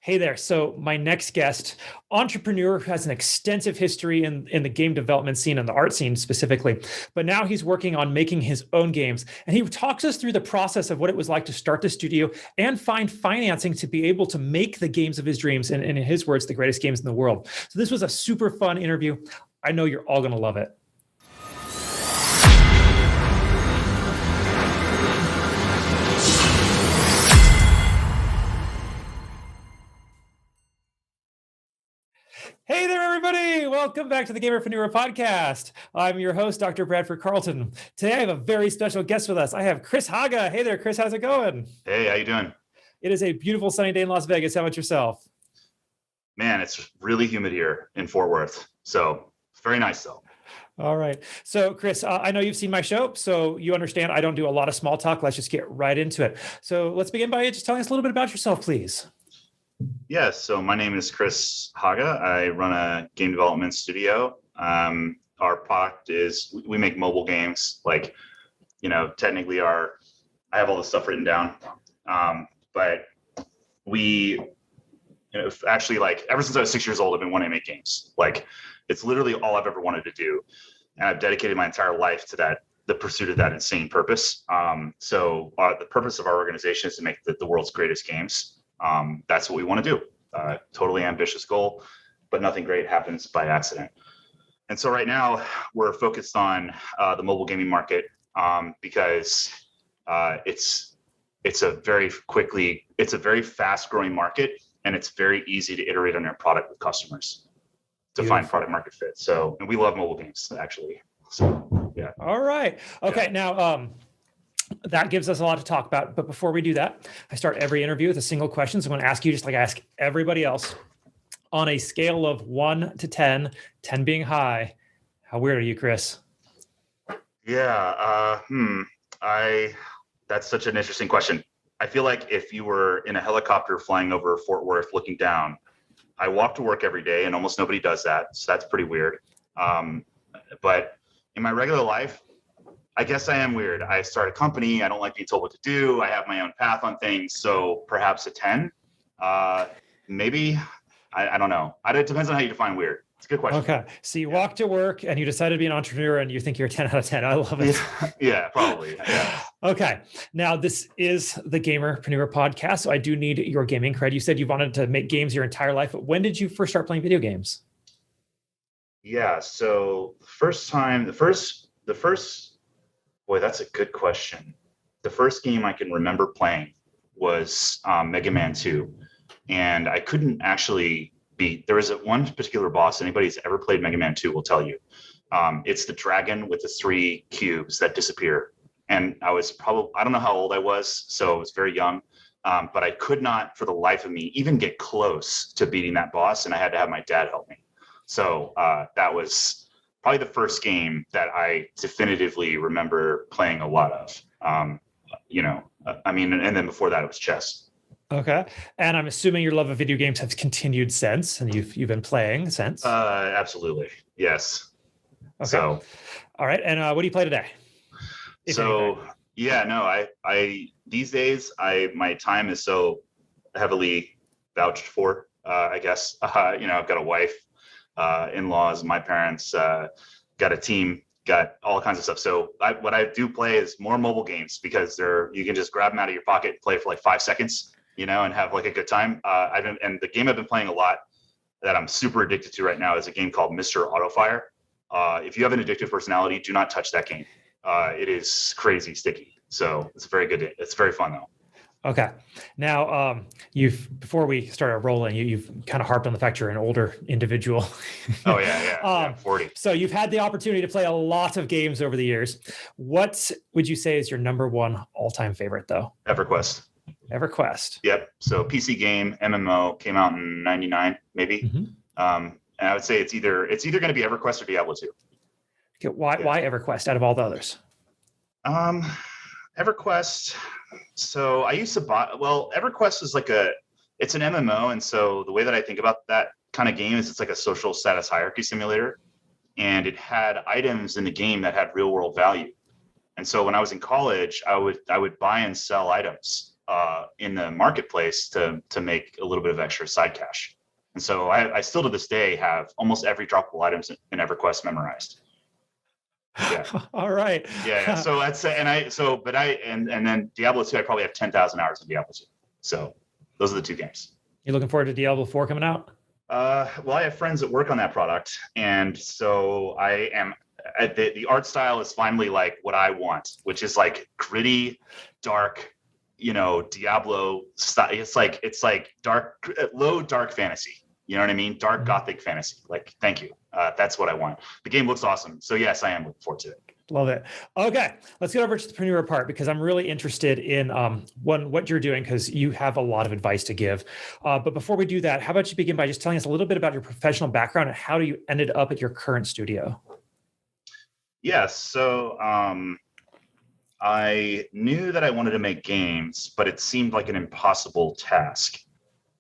Hey there. So my next guest, entrepreneur who has an extensive history in the game development scene and the art scene specifically, but now he's working on making his own games. And he talks us through the process of what it was like to start the studio and find financing to be able to make the games of his dreams. And in his words, the greatest games in the world. So this was a super fun interview. I know you're all going to love it. Hey there, everybody. Welcome back to the Gamerpreneur podcast. I'm your host, Dr. Bradford Carlton. Today, I have a very special guest with us. I have Chris Haga. Hey there, Chris. How's it going? Hey, how you doing? It is a beautiful sunny day in Las Vegas. How about yourself? Man, it's really humid here in Fort Worth. So it's very nice, though. All right. So, Chris, I know you've seen my show, so you understand I don't do a lot of small talk. Let's just get right into it. So let's begin by just telling us a little bit about yourself, please. Yeah, so my name is Chris Haga. I run a game development studio. Our product is, we make mobile games. Like, technically I have all this stuff written down. But we, actually, like, ever since I was 6 years old, I've been wanting to make games. Like, it's literally all I've ever wanted to do. And I've dedicated my entire life to the pursuit of that insane purpose. So the purpose of our organization is to make the world's greatest games. That's what we want to do. Totally ambitious goal, but nothing great happens by accident. And so right now we're focused on the mobile gaming market because it's a very fast growing market, and it's very easy to iterate on your product with customers to find product market fit. So, and we love mobile games actually. So yeah. All right. Okay. Yeah. Now, that gives us a lot to talk about. But before we do that, I start every interview with a single question. So I'm going to ask you, just like I ask everybody else, on a scale of 1 to 10, 10 being high, how weird are you, Chris? Yeah. That's such an interesting question. I feel like if you were in a helicopter flying over Fort Worth looking down, I walk to work every day and almost nobody does that. So that's pretty weird. But in my regular life, I guess I am weird. I start a company. I don't like being told what to do. I have my own path on things. So perhaps a 10, maybe. I don't know. It depends on how you define weird. It's a good question. Okay. So you walk to work and you decide to be an entrepreneur and you think you're a 10 out of 10. I love it. Yeah, probably. Yeah. Okay. Now this is the Gamerpreneur podcast. So I do need your gaming cred. You said you wanted to make games your entire life. But when did you first start playing video games? Yeah. So boy, that's a good question. The first game I can remember playing was Mega Man 2. And I couldn't actually beat, there was one particular boss, anybody who's ever played Mega Man 2 will tell you. It's the dragon with the 3 cubes that disappear. And I don't know how old I was, so I was very young. But I could not, for the life of me, even get close to beating that boss. And I had to have my dad help me. So that was probably the first game that I definitively remember playing a lot of. And then before that it was chess. Okay. And I'm assuming your love of video games has continued since, and you've been playing since. Absolutely. Yes. Okay. So, all right. And what do you play today? I these days my time is so heavily vouched for, I guess. I've got a wife, in-laws, my parents, got a team, got all kinds of stuff. So what I do play is more mobile games because you can just grab them out of your pocket and play for like 5 seconds, and have like a good time. And the game I've been playing a lot that I'm super addicted to right now is a game called Mr. Autofire. If you have an addictive personality, do not touch that game. It is crazy sticky. So it's very good. It's very fun though. Okay. Now, before we started rolling, you've kind of harped on the fact you're an older individual. Oh yeah. 40. So you've had the opportunity to play a lot of games over the years. What would you say is your number one all-time favorite, though? EverQuest. Yep. So PC game, MMO, came out in '99, maybe. Mm-hmm. And I would say it's either going to be EverQuest or Diablo 2. Okay. Why EverQuest out of all the others? EverQuest. So I used to EverQuest is it's an MMO. And so the way that I think about that kind of game is it's like a social status hierarchy simulator. And it had items in the game that had real world value. And so when I was in college, I would buy and sell items in the marketplace to make a little bit of extra side cash. And so I still to this day have almost every droppable items in EverQuest memorized. Yeah. All right. Yeah. So that's and then Diablo 2, I probably have 10,000 hours in Diablo 2. So those are the two games. You looking forward to Diablo 4 coming out? Well, I have friends that work on that product, and so I am. The art style is finally like what I want, which is like gritty, dark, Diablo style. It's like dark, low dark fantasy. You know what I mean? Dark gothic fantasy. Like, thank you. That's what I want. The game looks awesome. So yes, I am looking forward to it. Love it. Okay, let's get over to the preneur part, because I'm really interested in what you're doing, because you have a lot of advice to give. But before we do that, how about you begin by just telling us a little bit about your professional background and how you ended up at your current studio? Yes. So I knew that I wanted to make games, but it seemed like an impossible task.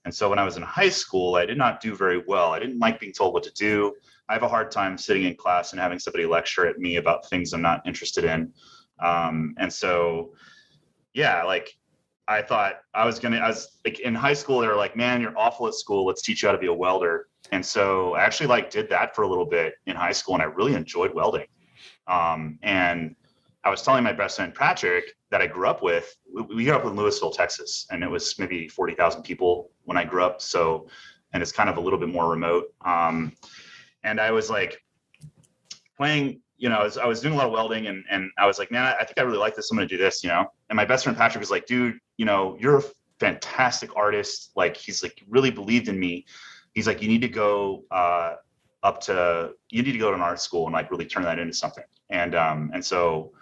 And so when I was in high school, I did not do very well. I didn't like being told what to do. I have a hard time sitting in class and having somebody lecture at me about things I'm not interested in. And so, yeah, like I thought I was like in high school, they were like, man, you're awful at school. Let's teach you how to be a welder. And so I actually like did that for a little bit in high school, and I really enjoyed welding. And I was telling my best friend, Patrick, that I grew up with, we grew up in Louisville, Texas, and it was maybe 40,000 people when I grew up. So, and it's kind of a little bit more remote. And I was like playing, I was doing a lot of welding, and I was like, man, I think I really like this. I'm going to do this, And my best friend Patrick was like, dude, you're a fantastic artist. Like, he's like, really believed in me. He's like, you need to go to an art school and like really turn that into something. And so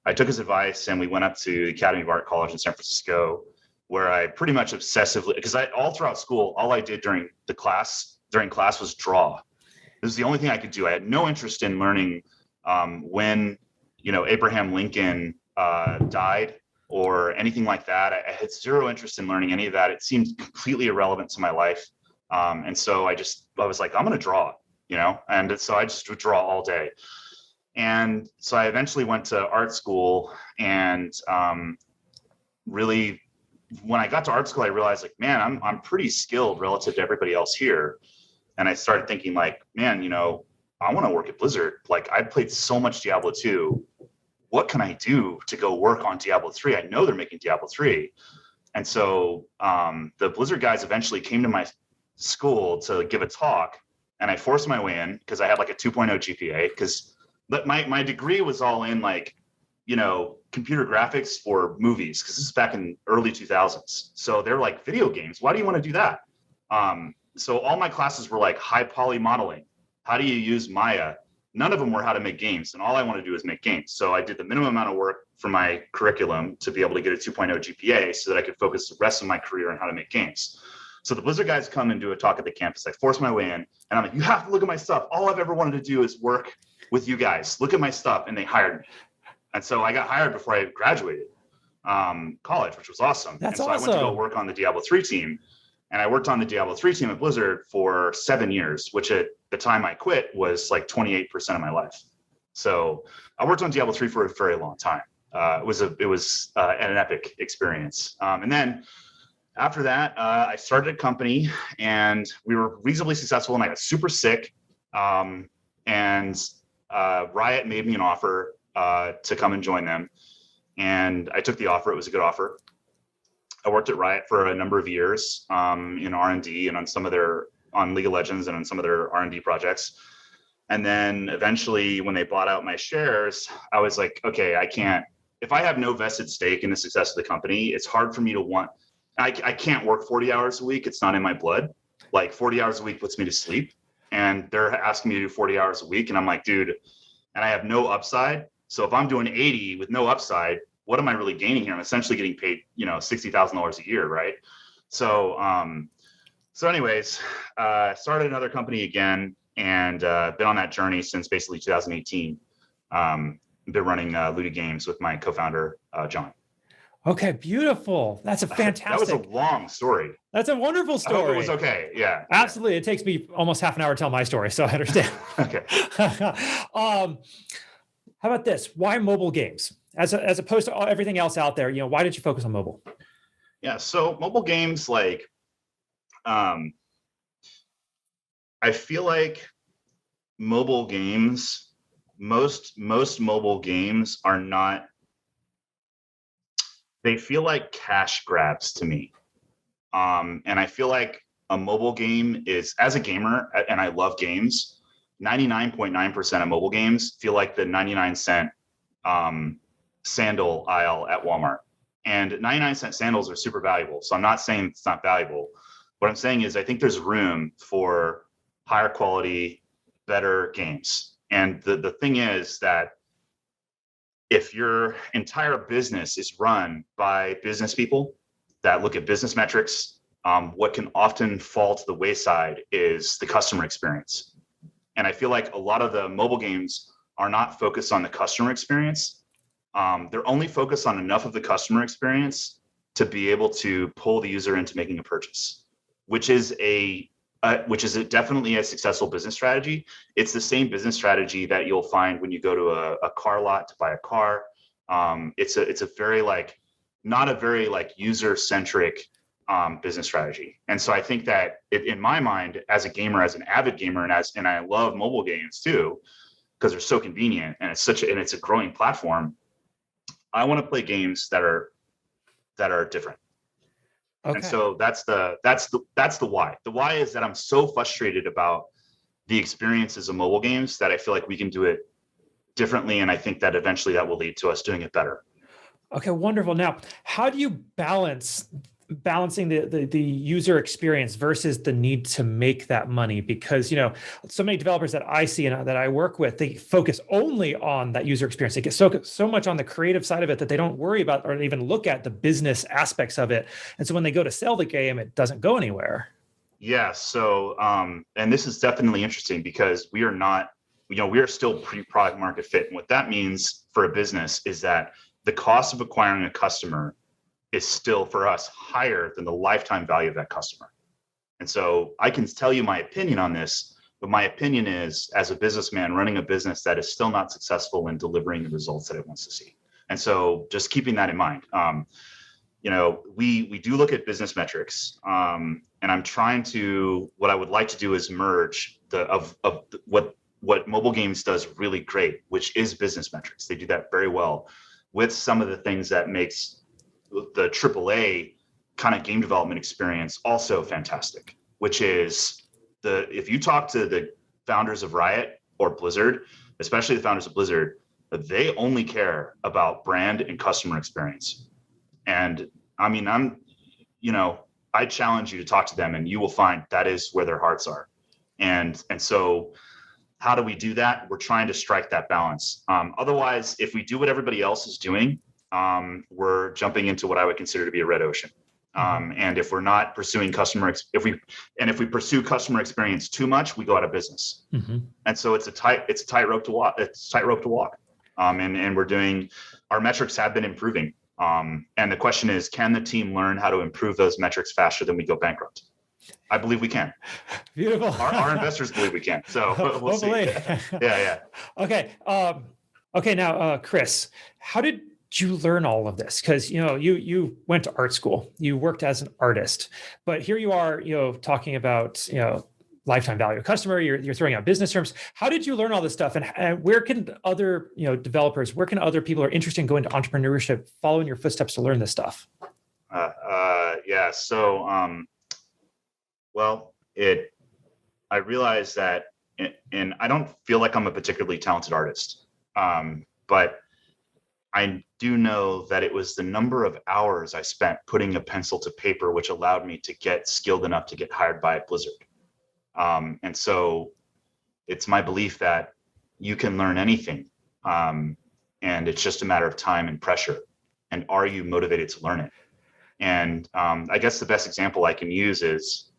I took his advice, and we went up to the Academy of Art College in San Francisco, where I pretty much obsessively, because all throughout school, all I did during class was draw. It was the only thing I could do. I had no interest in learning when, Abraham Lincoln died or anything like that. I had zero interest in learning any of that. It seemed completely irrelevant to my life. And so I was like, I'm going to draw, and so I just would draw all day. And so I eventually went to art school, and really, when I got to art school, I realized like, man, I'm pretty skilled relative to everybody else here. And I started thinking like, man, I want to work at Blizzard. Like, I played so much Diablo 2. What can I do to go work on Diablo 3? I know they're making Diablo 3. And so the Blizzard guys eventually came to my school to give a talk, and I forced my way in because I had like a 2.0 GPA, because my degree was all in like, computer graphics for movies, because this is back in early 2000s. So they're like, video games, why do you want to do that? So all my classes were like high poly modeling. How do you use Maya? None of them were how to make games. And all I want to do is make games. So I did the minimum amount of work for my curriculum to be able to get a 2.0 GPA so that I could focus the rest of my career on how to make games. So the Blizzard guys come and do a talk at the campus. I force my way in, and I'm like, you have to look at my stuff. All I've ever wanted to do is work with you guys. Look at my stuff. And they hired me. And so I got hired before I graduated college, which was awesome. That's awesome. I went to go work on the Diablo 3 team. And I worked on the Diablo 3 team at Blizzard for 7 years, which at the time I quit was like 28% of my life. So I worked on Diablo 3 for a very long time. It was an epic experience. And then after that, I started a company, and we were reasonably successful, and I got super sick. And Riot made me an offer to come and join them. And I took the offer. It was a good offer. I worked at Riot for a number of years in R&D and on League of Legends and on some of their R&D projects. And then eventually, when they bought out my shares, I was like, okay, if I have no vested stake in the success of the company, it's hard for me to I can't work 40 hours a week. It's not in my blood. Like 40 hours a week puts me to sleep. And they're asking me to do 40 hours a week. And I'm like, dude, and I have no upside. So if I'm doing 80 with no upside, what am I really gaining here? I'm essentially getting paid, $60,000 a year, right? So, anyways, started another company again, and been on that journey since basically 2018. Been running Looty Games with my co-founder, John. Okay, beautiful. That's a fantastic. That was a long story. That's a wonderful story. I hope it was okay. Yeah. Absolutely. It takes me almost half an hour to tell my story, so I understand. Okay. How about this? Why mobile games? As opposed to everything else out there, why did you focus on mobile? Yeah. So mobile games, like, um, I feel like mobile games, most mobile games are not, they feel like cash grabs to me. And I feel like a mobile game is, as a gamer, and I love games, 99.9% of mobile games feel like the 99-cent sandal aisle at Walmart. And 99-cent sandals are super valuable. So I'm not saying it's not valuable. What I'm saying is I think there's room for higher quality, better games. And the thing is that if your entire business is run by business people that look at business metrics, what can often fall to the wayside is the customer experience. And I feel like a lot of the mobile games are not focused on the customer experience. They're only focused on enough of the customer experience to be able to pull the user into making a purchase, which is definitely a successful business strategy. It's the same business strategy that you'll find when you go to a car lot to buy a car. It's a very like not a very like user centric business strategy. And so I think that in my mind, as a gamer, as an avid gamer, and I love mobile games too because they're so convenient and it's a growing platform. I want to play games that are different. Okay. And so that's the why. The why is that I'm so frustrated about the experiences of mobile games that I feel like we can do it differently, and I think that eventually that will lead to us doing it better. Okay, wonderful. Now, how do you balancing the user experience versus the need to make that money? Because so many developers that I see and that I work with, they focus only on that user experience. They get so much on the creative side of it that they don't worry about or even look at the business aspects of it. And so when they go to sell the game, it doesn't go anywhere. Yeah. So, and this is definitely interesting because we are not, we are still pre-product market fit. And what that means for a business is that the cost of acquiring a customer is still for us higher than the lifetime value of that customer. And so I can tell you my opinion on this, but my opinion is, as a businessman running a business that is still not successful in delivering the results that it wants to see. And so just keeping that in mind, we do look at business metrics, and I'm trying to, what I would like to do is merge what mobile games does really great, which is business metrics. They do that very well, with some of the things that makes the AAA kind of game development experience also fantastic, which is if you talk to the founders of Riot or Blizzard, especially the founders of Blizzard, they only care about brand and customer experience. And I mean, I challenge you to talk to them and you will find that is where their hearts are. And so how do we do that? We're trying to strike that balance. Otherwise, if we do what everybody else is doing, we're jumping into what I would consider to be a red ocean. And if we're not pursuing if we pursue customer experience too much, we go out of business. Mm-hmm. And so it's a tightrope to walk. And our metrics have been improving. And the question is, can the team learn how to improve those metrics faster than we go bankrupt? I believe we can. Beautiful. Our investors believe we can. So we'll see. Yeah. Okay. Okay. Now, Chris, how did you learn all of this? Because you went to art school, you worked as an artist, but here you are, talking about lifetime value of customer. You're throwing out business terms. How did you learn all this stuff, and where can other developers, where can other people who are interested in going to entrepreneurship follow in your footsteps to learn this stuff? Yeah. So, I realized that, and I don't feel like I'm a particularly talented artist, but I do know that it was the number of hours I spent putting a pencil to paper, which allowed me to get skilled enough to get hired by Blizzard. And so it's my belief that you can learn anything, and it's just a matter of time and pressure. And are you motivated to learn it? And I guess the best example I can use is,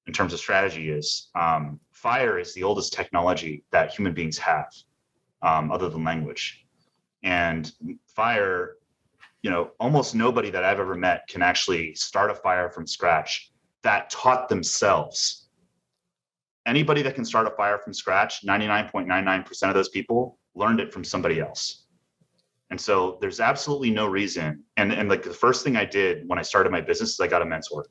in terms of strategy, is fire is the oldest technology that human beings have, other than language. And fire, almost nobody that I've ever met can actually start a fire from scratch that taught themselves. Anybody that can start a fire from scratch, 99.99% of those people learned it from somebody else. And so there's absolutely no reason. And like the first thing I did when I started my business is I got a mentor,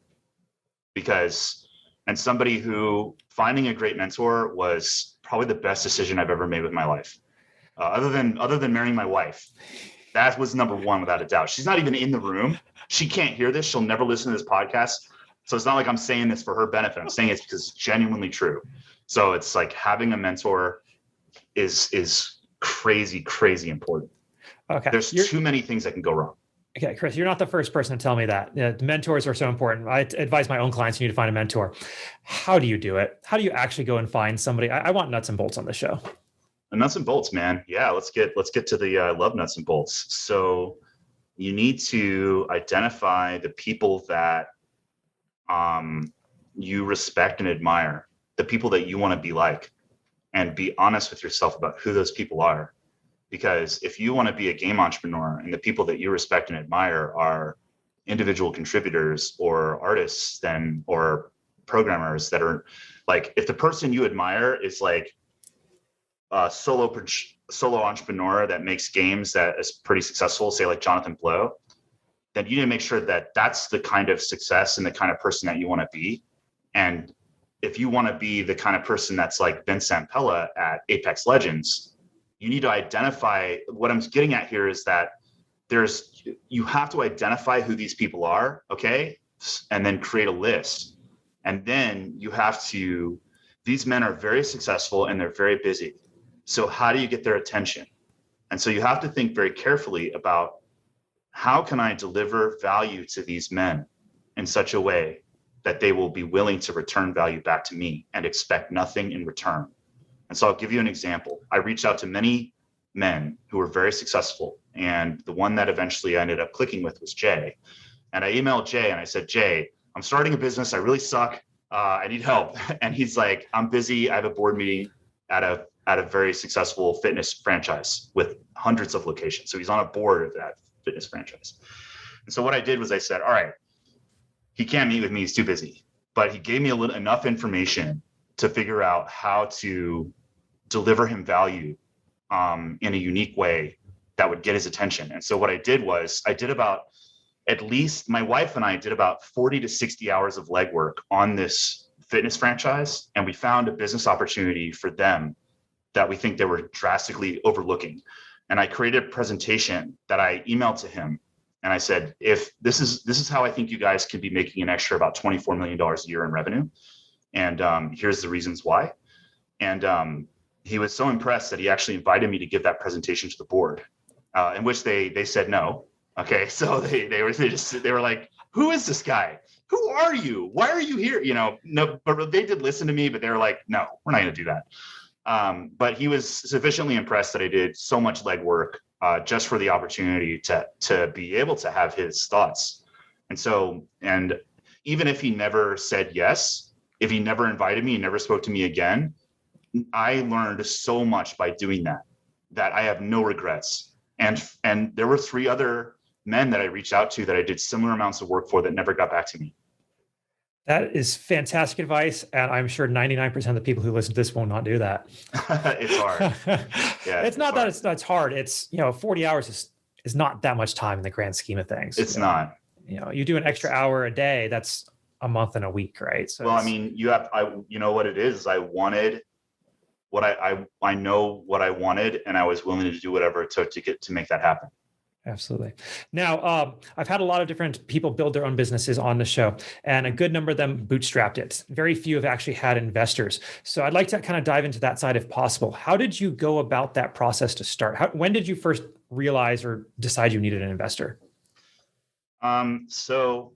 and somebody who finding a great mentor was probably the best decision I've ever made with my life. Other than marrying my wife, that was number one without a doubt. She's not even in the room. She can't hear this. She'll never listen to this podcast. So it's not like I'm saying this for her benefit. I'm saying it because it's genuinely true. So it's like having a mentor is crazy important. Okay. There's too many things that can go wrong. Okay, Chris, you're not the first person to tell me that. Mentors are so important. I advise my own clients you need to find a mentor. How do you do it? How do you actually go and find somebody? I want nuts and bolts on the show. Nuts and bolts, man. Yeah, let's get to the love nuts and bolts. So you need to identify the people that you respect and admire, the people that you want to be like, and be honest with yourself about who those people are. Because if you want to be a game entrepreneur and the people that you respect and admire are individual contributors or artists or programmers that are like, if the person you admire is like a solo entrepreneur that makes games that is pretty successful, say like Jonathan Blow, then you need to make sure that that's the kind of success and the kind of person that you want to be. And if you want to be the kind of person that's like Vince Zampella at Apex Legends, you need to identify, what I'm getting at here is that you have to identify who these people are, okay? And then create a list. And then these men are very successful and they're very busy. So how do you get their attention? And so you have to think very carefully about, how can I deliver value to these men in such a way that they will be willing to return value back to me and expect nothing in return? And so I'll give you an example. I reached out to many men who were very successful. And the one that eventually I ended up clicking with was Jay. And I emailed Jay and I said, Jay, I'm starting a business. I really suck. I need help. And he's like, I'm busy. I have a board meeting at a very successful fitness franchise with hundreds of locations. So he's on a board of that fitness franchise. And so what I did was I said, all right, he can't meet with me. He's too busy. But he gave me enough information to figure out how to deliver him value in a unique way that would get his attention. And so what I did was my wife and I did about 40 to 60 hours of legwork on this fitness franchise. And we found a business opportunity for them that we think they were drastically overlooking. And I created a presentation that I emailed to him. And I said, if this is how I think you guys could be making an extra about $24 million a year in revenue. And here's the reasons why. And he was so impressed that he actually invited me to give that presentation to the board, in which they said no. Okay, so they were like, who is this guy? Who are you? Why are you here? No, but they did listen to me, but they were like, no, we're not going to do that. But he was sufficiently impressed that I did so much legwork just for the opportunity to be able to have his thoughts. And even if he never said yes, if he never invited me and never spoke to me again, I learned so much by doing that I have no regrets. And there were 3 other men that I reached out to that I did similar amounts of work for that never got back to me. That is fantastic advice. And I'm sure 99% of the people who listen to this will not do that. It's hard. Yeah, it's not hard. It's hard. It's, 40 hours is not that much time in the grand scheme of things. It's not. You do an extra hour a day, that's a month and a week, right? So well, I mean, you know what it is. I wanted what I know what I wanted, and I was willing to do whatever it took to make that happen. Absolutely. Now, I've had a lot of different people build their own businesses on the show, and a good number of them bootstrapped it. Very few have actually had investors. So I'd like to kind of dive into that side if possible. How did you go about that process to start? When did you first realize or decide you needed an investor? So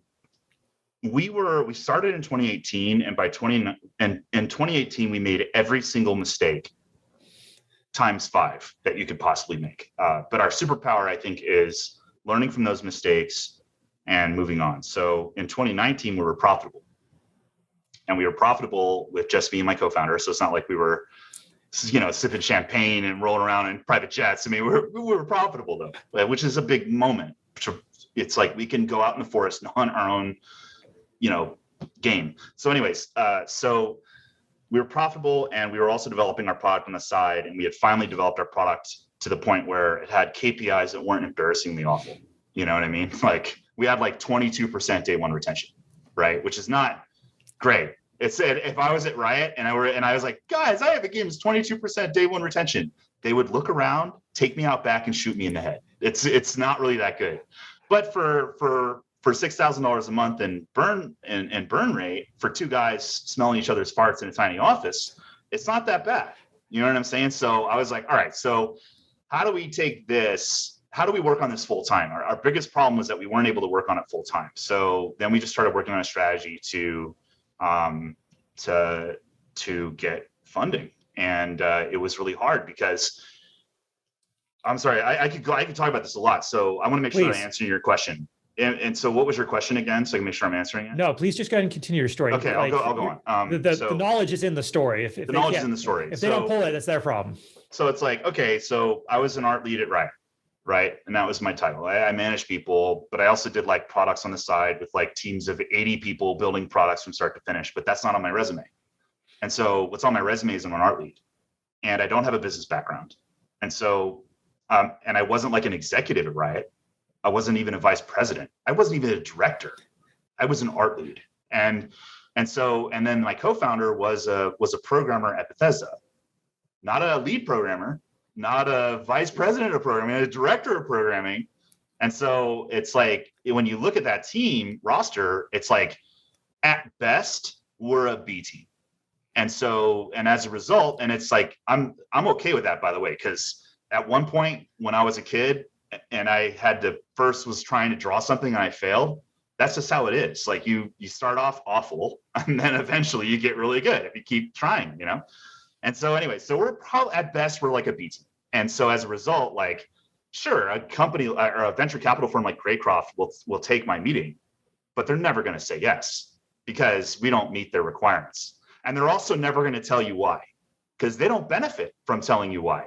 we started in 2018, and in 2018 we made every single mistake times 5 that you could possibly make. But our superpower, I think, is learning from those mistakes and moving on. So in 2019, we were profitable. And we were profitable with just me and my co-founder. So it's not like we were, sipping champagne and rolling around in private jets. I mean, we were profitable though, which is a big moment. It's like we can go out in the forest and hunt our own, game. So anyways, we were profitable, and we were also developing our product on the side, and we had finally developed our product to the point where it had KPIs that weren't embarrassingly awful. You know what I mean? Like we had like 22% day one retention, right? Which is not great. It said if I was at Riot and I was like, guys, I have a game that's 22% day one retention, they would look around, take me out back, and shoot me in the head. It's not really that good. But for $6,000 a month and burn rate for two guys smelling each other's farts in a tiny office, it's not that bad. You know what I'm saying? So I was like, all right, so how do we take this? How do we work on this full time? Our biggest problem was that we weren't able to work on it full time. So then we just started working on a strategy to get funding, and it was really hard because I'm sorry, I could talk about this a lot. So I want to make sure I answer your question. And so what was your question again? So I can make sure I'm answering it. No, please just go ahead and continue your story. Okay, I'll go on. The knowledge is in the story. If the knowledge is in the story. If they don't pull it, that's their problem. So it's like, okay, so I was an art lead at Riot, right? And that was my title. I managed people, but I also did like products on the side with like teams of 80 people building products from start to finish, but that's not on my resume. And so what's on my resume is I'm an art lead, and I don't have a business background. And so, and I wasn't like an executive at Riot. I wasn't even a vice president. I wasn't even a director. I was an art lead. And then my co-founder was a programmer at Bethesda, not a lead programmer, not a vice president of programming, a director of programming. And so it's like, when you look at that team roster, it's like at best we're a B team. And so, and as a result, and it's like, I'm okay with that, by the way, because at one point when I was a kid and I was trying to draw something and I failed, that's just how it is. Like you start off awful and then eventually you get really good if you keep trying, you know? And so anyway, so we're probably at best, we're like a B team. And so as a result, like, sure, a company or a venture capital firm like Greycroft will take my meeting, but they're never going to say yes because we don't meet their requirements. And they're also never going to tell you why, because they don't benefit from telling you why,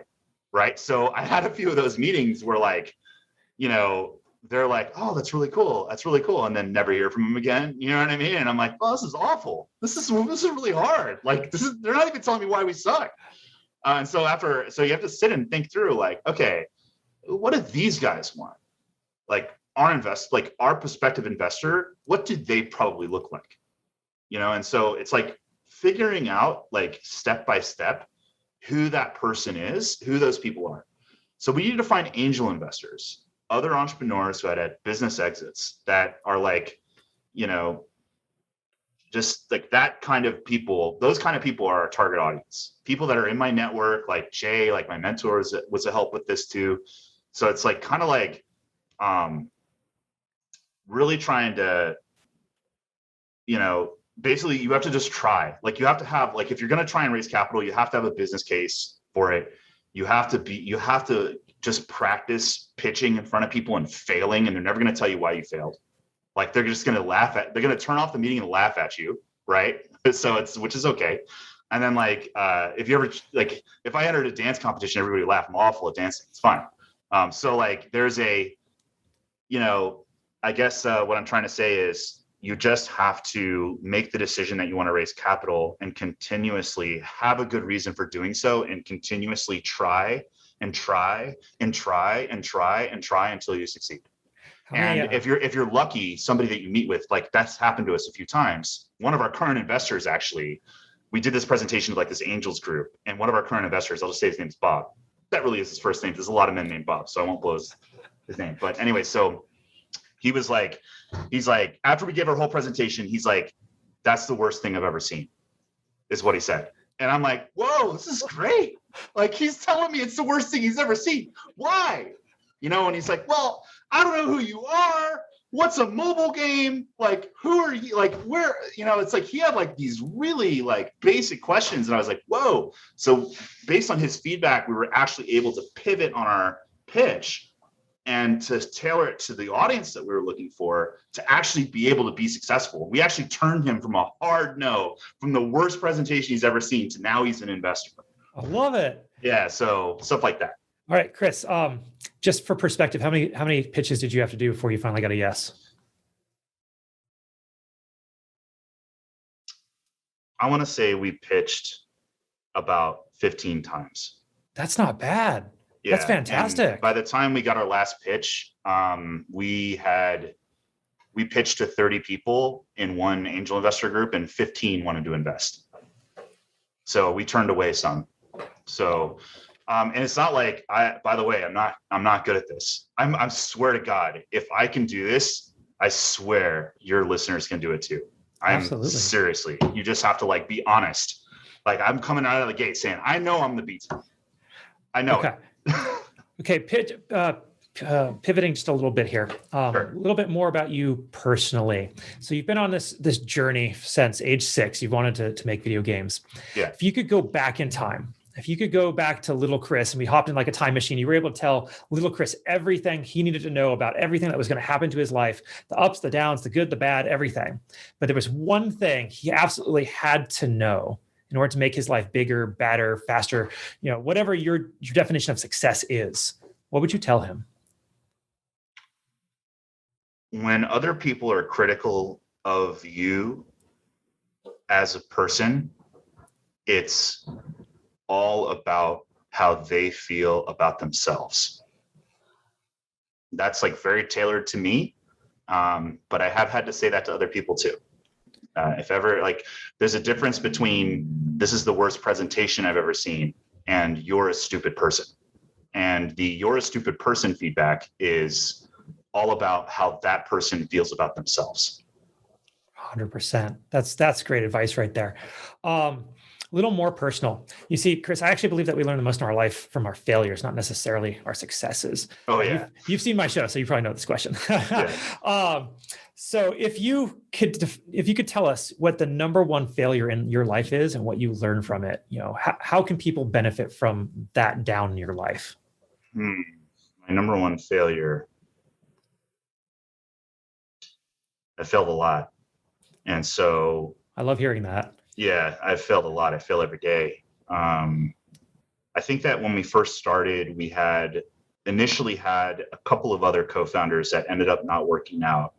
right? So I had a few of those meetings where like, you know, they're like, oh, that's really cool. That's really cool. And then never hear from them again. You know what I mean? And I'm like, oh, this is awful. This is really hard. Like they're not even telling me why we suck. And so you have to sit and think through like, okay, what do these guys want? Like our prospective investor, what do they probably look like? You know? And so it's like figuring out like step by step who that person is, who those people are. So we need to find angel investors, other entrepreneurs who had business exits that are like, you know, just like that kind of people. Those kind of people are our target audience. People that are in my network, like Jay, like my mentor was a help with this too. So it's like kind of like really trying to, you know, basically you have to just try. Like you have to have, like, if you're going to try and raise capital, you have to have a business case for it. You have to just practice pitching in front of people and failing, and they're never going to tell you why you failed. Like they're just going to they're going to turn off the meeting and laugh at you, right? So which is okay. And then like if I entered a dance competition, everybody would laugh. I'm awful at dancing. It's fine. So like there's I guess what I'm trying to say is you just have to make the decision that you want to raise capital and continuously have a good reason for doing so, and continuously try and try and try and try and try until you succeed. And if you're lucky, somebody that you meet with, like that's happened to us a few times. One of our current investors, actually, we did this presentation with like this angels group, and one of our current investors, I'll just say his name is Bob. That really is his first name. There's a lot of men named Bob, so I won't blow his name. But anyway, so he's like, after we gave our whole presentation, he's like, that's the worst thing I've ever seen, is what he said. And I'm like, whoa, this is great. Like he's telling me it's the worst thing he's ever seen. Why? You know, and he's like, well, I don't know who you are. What's a mobile game? Like, who are you? Like, where, you know, it's like he had like these really like basic questions. And I was like, whoa. So based on his feedback, we were actually able to pivot on our pitch and to tailor it to the audience that we were looking for to actually be able to be successful. We actually turned him from a hard no, from the worst presentation he's ever seen, to now he's an investor. I love it. Yeah. So stuff like that. All right, Chris, just for perspective, how many pitches did you have to do before you finally got a yes? I want to say we pitched about 15 times. That's not bad. That's Yeah. And fantastic. by the time we got our last pitch, we pitched to 30 people in one angel investor group, and 15 wanted to invest. So we turned away some. So, and it's not like by the way, I'm not good at this. I swear to God, if I can do this, I swear your listeners can do it too. Absolutely. Seriously, you just have to like be honest. Like I'm coming out of the gate saying, I know I'm the beats. I know Okay. it. Okay. Pivoting just a little bit here, Sure. a little bit more about you personally. So you've been on this journey since age 6. You've wanted to make video games. Yeah. If you could go back in time, if you could go back to little Chris and we hopped in like a time machine, you were able to tell little Chris everything he needed to know about everything that was going to happen to his life, the ups, the downs, the good, the bad, everything. But there was one thing he absolutely had to know in order to make his life bigger, better, faster, whatever your definition of success is. What would you tell him? When other people are critical of you as a person, it's all about how they feel about themselves. That's like very tailored to me. But I have had to say that to other people too. If ever, like, there's a difference between this is the worst presentation I've ever seen and you're a stupid person. And the you're a stupid person feedback is all about how that person feels about themselves. 100%. That's great advice right there. A little more personal. You see, Chris, I actually believe that we learn the most in our life from our failures, not necessarily our successes. Oh yeah. You've seen my show, so you probably know this question. Yeah. So if you could tell us what the number one failure in your life is and what you learn from it, how can people benefit from that down in your life? My number one failure. I failed a lot. And so I love hearing that. Yeah, I've failed a lot. I fail every day. I think that when we first started, we initially had a couple of other co-founders that ended up not working out.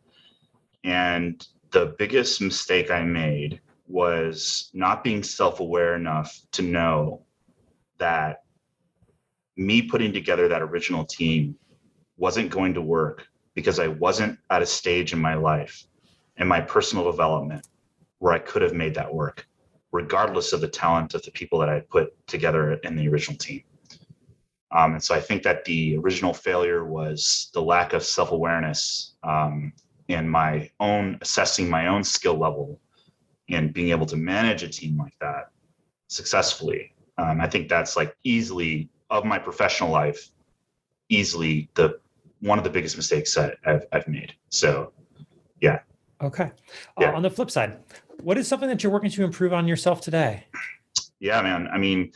And the biggest mistake I made was not being self-aware enough to know that me putting together that original team wasn't going to work because I wasn't at a stage in my life and my personal development where I could have made that work, regardless of the talent of the people that I put together in the original team. And so I think that the original failure was the lack of self-awareness and my own assessing my own skill level and being able to manage a team like that successfully. I think that's like easily of my professional life, easily one of the biggest mistakes that I've made. So, yeah. Okay. Yeah. On the flip side, what is something that you're working to improve on yourself today? Yeah, man. I mean,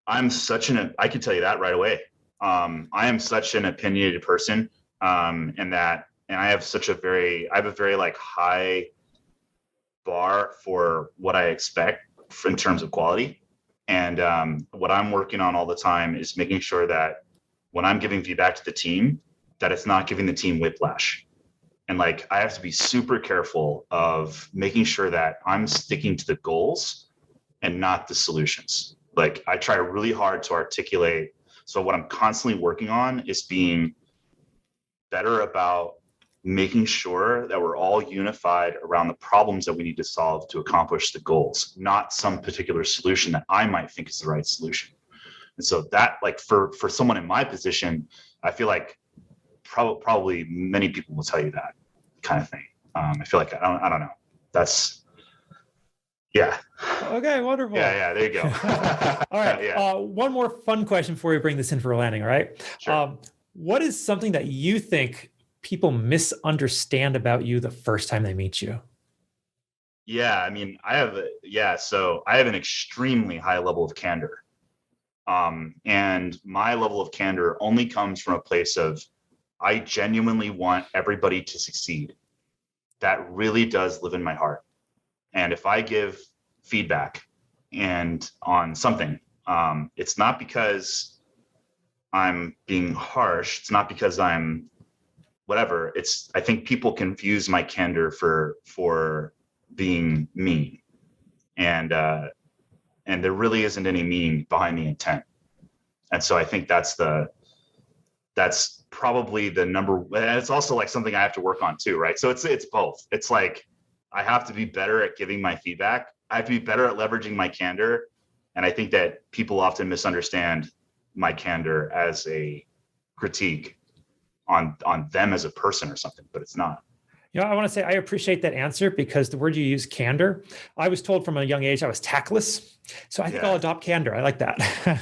I can tell you that right away. I am such an opinionated person, and I have I have a very like high bar for what I expect in terms of quality. And what I'm working on all the time is making sure that when I'm giving feedback to the team, that it's not giving the team whiplash. And like, I have to be super careful of making sure that I'm sticking to the goals and not the solutions. Like, I try really hard to articulate. So what I'm constantly working on is being better about making sure that we're all unified around the problems that we need to solve to accomplish the goals, not some particular solution that I might think is the right solution. And so that, like, for someone in my position, I feel like probably many people will tell you that kind of thing. I feel like I don't know. That's yeah. Okay, wonderful. Yeah, there you go. All right. Yeah. One more fun question before we bring this in for a landing. All right. Sure. What is something that you think people misunderstand about you the first time they meet you? Yeah, I mean, so I have an extremely high level of candor. And my level of candor only comes from a place of I genuinely want everybody to succeed. That really does live in my heart. And if I give feedback and on something, it's not because I'm being harsh. It's not because I'm whatever. I think people confuse my candor for being mean. And there really isn't any meaning behind the intent. And so I think that's probably the number. And it's also like something I have to work on too, right? So it's both. It's like I have to be better at giving my feedback. I have to be better at leveraging my candor. And I think that people often misunderstand my candor as a critique on them as a person or something, but it's not. I want to say I appreciate that answer, because the word you use, candor, I was told from a young age I was tactless. So I think I'll adopt candor. I like that.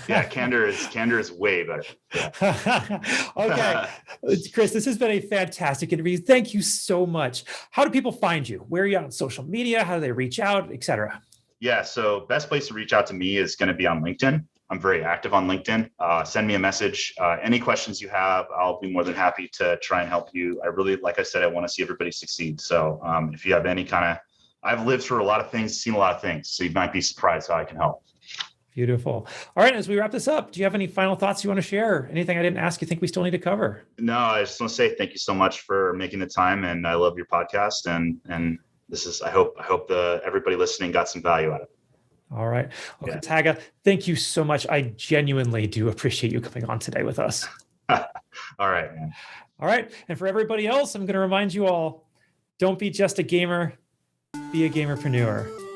Yeah, candor is way better. Yeah. Okay. Chris, this has been a fantastic interview. Thank you so much. How do people find you? Where are you on social media? How do they reach out, et cetera? Yeah, so best place to reach out to me is going to be on LinkedIn. I'm very active on LinkedIn. Send me a message. Any questions you have, I'll be more than happy to try and help you. I really, like I said, I want to see everybody succeed. So if you have any I've lived through a lot of things, seen a lot of things, so you might be surprised how I can help. Beautiful. All right, as we wrap this up, do you have any final thoughts you want to share? Anything I didn't ask you think we still need to cover? No, I just want to say thank you so much for making the time, and I love your podcast. And this is, I hope everybody listening got some value out of it. All right. Okay, Haga, thank you so much. I genuinely do appreciate you coming on today with us. All right, man. All right. And for everybody else, I'm going to remind you all, don't be just a gamer, be a gamerpreneur.